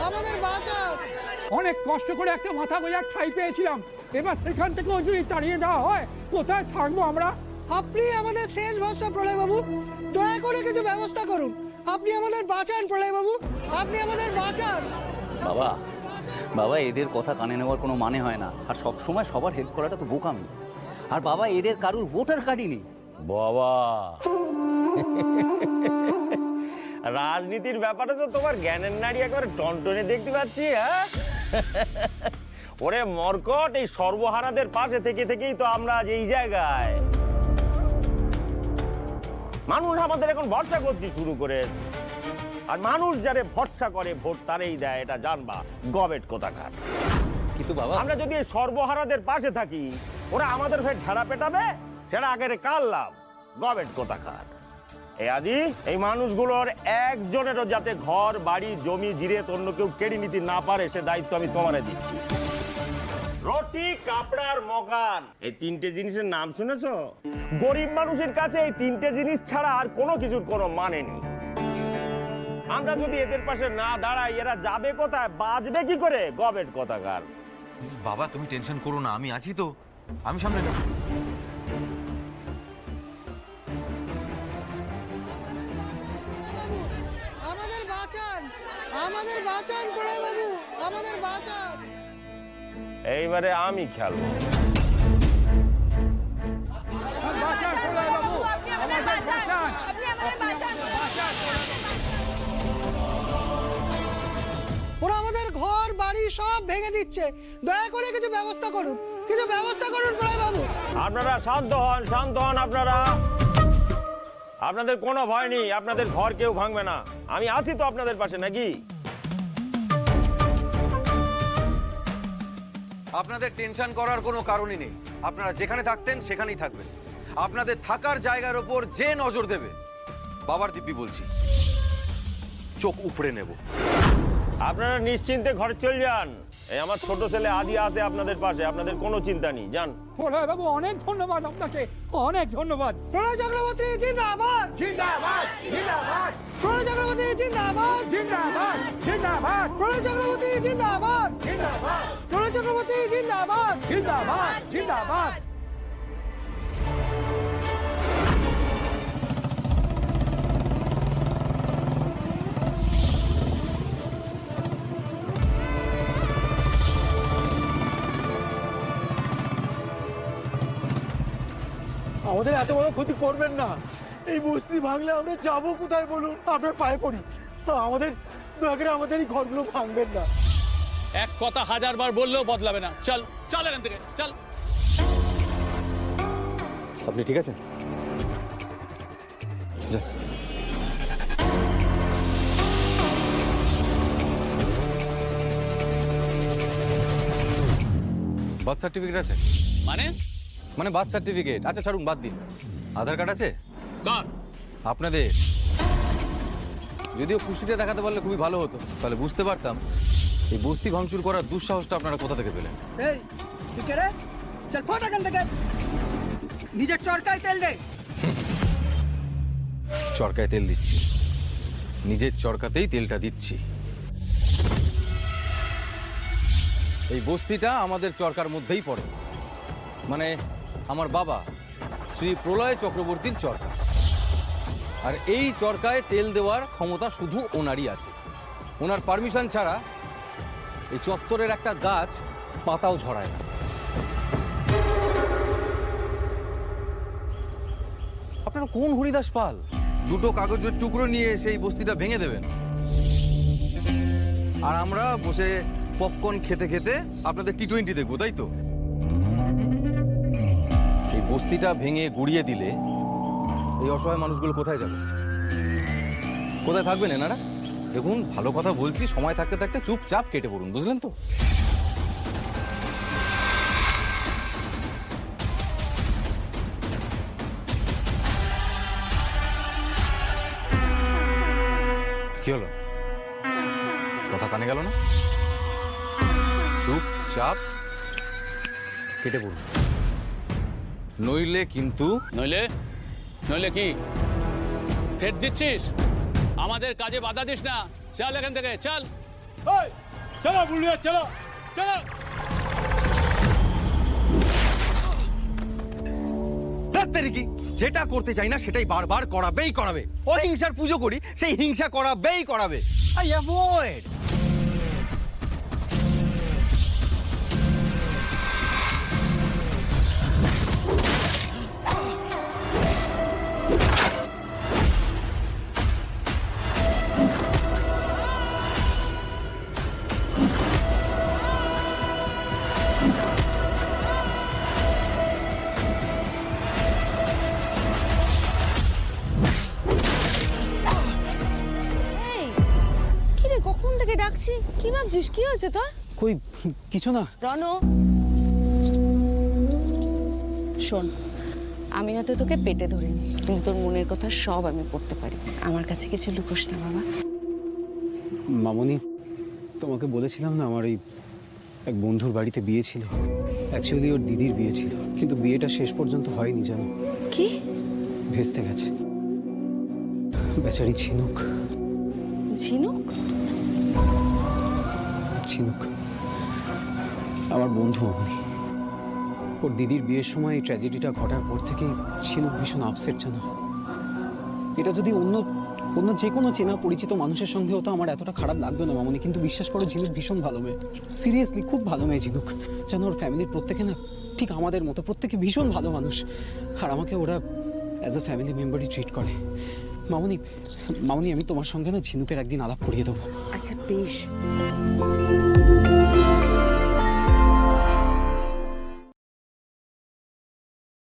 আমাদের বাঁচান। অনেক কষ্ট করে একটা মাথা গোজার ঠাঁই পেয়েছিলাম, এবার সেখান থেকেও যদি তাড়িয়ে দেওয়া হয় কোথায় থাকবো আমরা? আপনি আমাদের শেষ ভরসা প্রলয় বাবু, দয়া করে কিছু ব্যবস্থা করুন। আপনি আমাদের বাঁচান প্রলয় বাবু, আপনি আমাদের বাঁচান। বাবা বাবা এদের কথা কানে নেওয়ার কোনো মানে হয় না, আর সব সময় সবার হেল্প করাটা তো বোকামি। আর বাবা এদের কারুর ভোটার কার্ডই নেই। বাবা রাজনীতির ব্যাপারে তো তোমার জ্ঞানের নাড়ি একেবারে টনটনে দেখতে পাচ্ছি। হ্যাঁ ওরে মরকট, এই সর্বহারাদের পাশে থেকে থেকেই তো আমরা আজ এই জায়গায়। মানুষ আমাদের এখন ভরসা করতে শুরু করে, আর মানুষ যারে ভরসা করে ভোট তারেই দেয়, এটা জানবা গবেট কোথাকার। কিন্তু বাবা আমরা যদি এই সর্বহারাদের পাশে থাকি, ওরা আমাদের হয়ে ঢেড়া পেটাবে, সেটা আগের কাল লাভ গবেট কোথাকার। এই আজি এই মানুষগুলোর একজনেরও যাতে ঘর বাড়ি জমি জিরে অন্য কেউ কেড়ে নিতে না পারে, সে দায়িত্ব আমি তোমারে দিচ্ছি। রুটি কাপড়ার মকান, এই তিনটে জিনিসের নাম শুনেছো? গরিব মানুষের কাছে এই তিনটে জিনিস ছাড়া আর কোনো কিছুর কোনো মানে নেই। আমরা যদি এদের পাশে না দাঁড়াই, এরা যাবে কোথায়, বাঁচবে কি করে গবেট কোথাকার। বাবা তুমি টেনশন করো না, আমি আছি তো, আমি সামনে নেব। আমাদের বাঁচান, আমাদের বাঁচান প্রলয় বাবু, আমাদের বাঁচান। এইবারে আমি খেলবো। বাঁচান প্রলয় বাবু, আমাদের বাঁচান। ওরা আমাদের ঘর বাড়ি সব ভেঙে দিচ্ছে, দয়া করে কিছু ব্যবস্থা করুন, কিছু ব্যবস্থা করুন প্রলয় বাবু। আপনারা শান্ত হন, শান্ত হন আপনারা। আপনাদের কোনো ভয় নেই, আপনাদের ঘর কেউ ভাঙবে না। আমি আছি তো আপনাদের পাশে, নাকি? আপনাদের টেনশন করার কোনো কারণই নেই। আপনারা যেখানে থাকতেন সেখানেই থাকবেন। আপনাদের থাকার জায়গার ওপর যে নজর দেবে, বাবার দিব্যি বলছি, চোখ উপড়ে নেব। আপনারা নিশ্চিন্তে ঘরে চলে যান। এই আমার ছোট ছেলে আদি আছে আপনাদের পাশে, আপনাদের কোনো চিন্তা নেই, যান। প্রলয় বাবু অনেক ধন্যবাদ আপনাকে, অনেক ধন্যবাদ। প্রলয় চক্রবর্তী জিন্দাবাদ, জিন্দাবাদ জিন্দাবাদ প্রলয় চক্রবর্তী জিন্দাবাদ, জিন্দাবাদ জিন্দাবাদ প্রলয় চক্রবর্তী জিন্দাবাদ, জিন্দাবাদ প্রলয় চক্রবর্তী জিন্দাবাদ। জিন্দাবাদ জিন্দাবাদ। আমাদের এত বড় ক্ষতি করবেন না। এই বস্তি ভাঙলে আমরা যাবো কোথায় বলুন? আপনার পায়ে পড়ি, আমাদের দয়া করে আমাদের এই ঘরগুলো ভাঙবেন না। এক কথা হাজার বার বললেও বদলাবে না। চল চল এখান থেকে চল। আপনি ঠিক আছেন? বার্থ সার্টিফিকেট আছে? মানে বার্থ সার্টিফিকেট আচ্ছা ছাড়ুন, বাদ দিন। আধার কার্ড আছে? কার? আপনাদের। যদিও খুশিটা দেখাতে পারলে খুবই ভালো হতো, তাহলে বুঝতে পারতাম এই বস্তি ভাঙচুর করার দুঃসাহসটা আপনারা কোথা থেকে পেলেন। এই তুই কে রে? চল ফট এখান থেকে, নিজের চরকায় তেল দে। চরকায় তেল দিচ্ছি, নিজের চরকাতেই তেলটা দিচ্ছি। এই বস্তিটা আমাদের চরকার মধ্যেই পড়ে, মানে আমার বাবা শ্রী প্রলয় চক্রবর্তীর চরকা। আর এই চরকায় তেল দেওয়ার ক্ষমতা শুধু ওনারই আছে। ওনার পারমিশন ছাড়া এই চত্বরের একটা গাছ পাতাও ঝরায় না। আপনারা কোন হরিদাস পাল দুটো কাগজের টুকরো নিয়ে সেই বস্তিটা ভেঙে দেবেন, আর আমরা বসে পপকর্ন খেতে খেতে আপনাদের T20 দেখবো, তাই তো? এই বস্তিটা ভেঙে গুড়িয়ে দিলে এই অসহায় মানুষগুলো কোথায় যাবে, কোথায় থাকবেন এনারা? দেখুন ভালো কথা বলছি, সময় থাকতে থাকতে চুপচাপ কেটে পড়ুন, বুঝলেন তো? কি হলো, কথা কানে গেল না? চুপচাপ কেটে পড়ুন, নইলে কিন্তু। নইলে নইলে কি ফের দিচ্ছিস? আমাদের কাজে বাধা দিস না, চল এখান থেকে চল। ওই, চলো বুলিয়া চলো চলো। কি যেটা করতে চাই না সেটাই বারবার করাবেই করাবে। অহিংসার পুজো করি, সেই হিংসা করাবেই করাবে। I avoid. কিরে কখন থেকে ডাকছি? কি ভাবছিস? কি হয়েছে তোর? কই কিছু না। রণ, শোন, আমি হয়তো তোকে পেটে ধরিনি, কিন্তু তোর মনের কথা সব আমি পড়তে পারি। আমার কাছে কিছু লুকোস না বাবা। মামনি, তোমাকে বলেছিলাম না আমার এই এক বন্ধুর বাড়িতে বিয়ে ছিল। অ্যাকচুয়ালি ওর দিদির বিয়ে ছিল, কিন্তু বিয়েটা শেষ পর্যন্ত হয়নি জানো। কি? ভেস্তে গেছে বেচারি ঝিনুক। ঝিনুক? ঝিনুক আমার বন্ধু অমনি। ওর দিদির বিয়ের সময় এই ট্র্যাজেডিটা ঘটার পর থেকেই ঝিনুক ভীষণ আপসেট জানো। এটা যদি অন্য যে কোনো চেনা পরিচিত মানুষের সঙ্গে হতো আমার এতটা খারাপ লাগতো না মামনি, কিন্তু বিশ্বাস করো ঝিনুক ভীষণ ভালো মেয়ে। সিরিয়াসলি খুব ভালো মেয়ে ঝিনুক। জানো ওর ফ্যামিলির প্রত্যেকে না ঠিক আমাদের মতো, প্রত্যেকে ভীষণ ভালো মানুষ। আর আমাকে ওরা অ্যাজ এ ফ্যামিলি মেম্বারই ট্রিট করে। মামনি আমি তোমার সঙ্গে না ঝিনুকের একদিন আলাপ করিয়ে দেবো। আচ্ছা বেশ।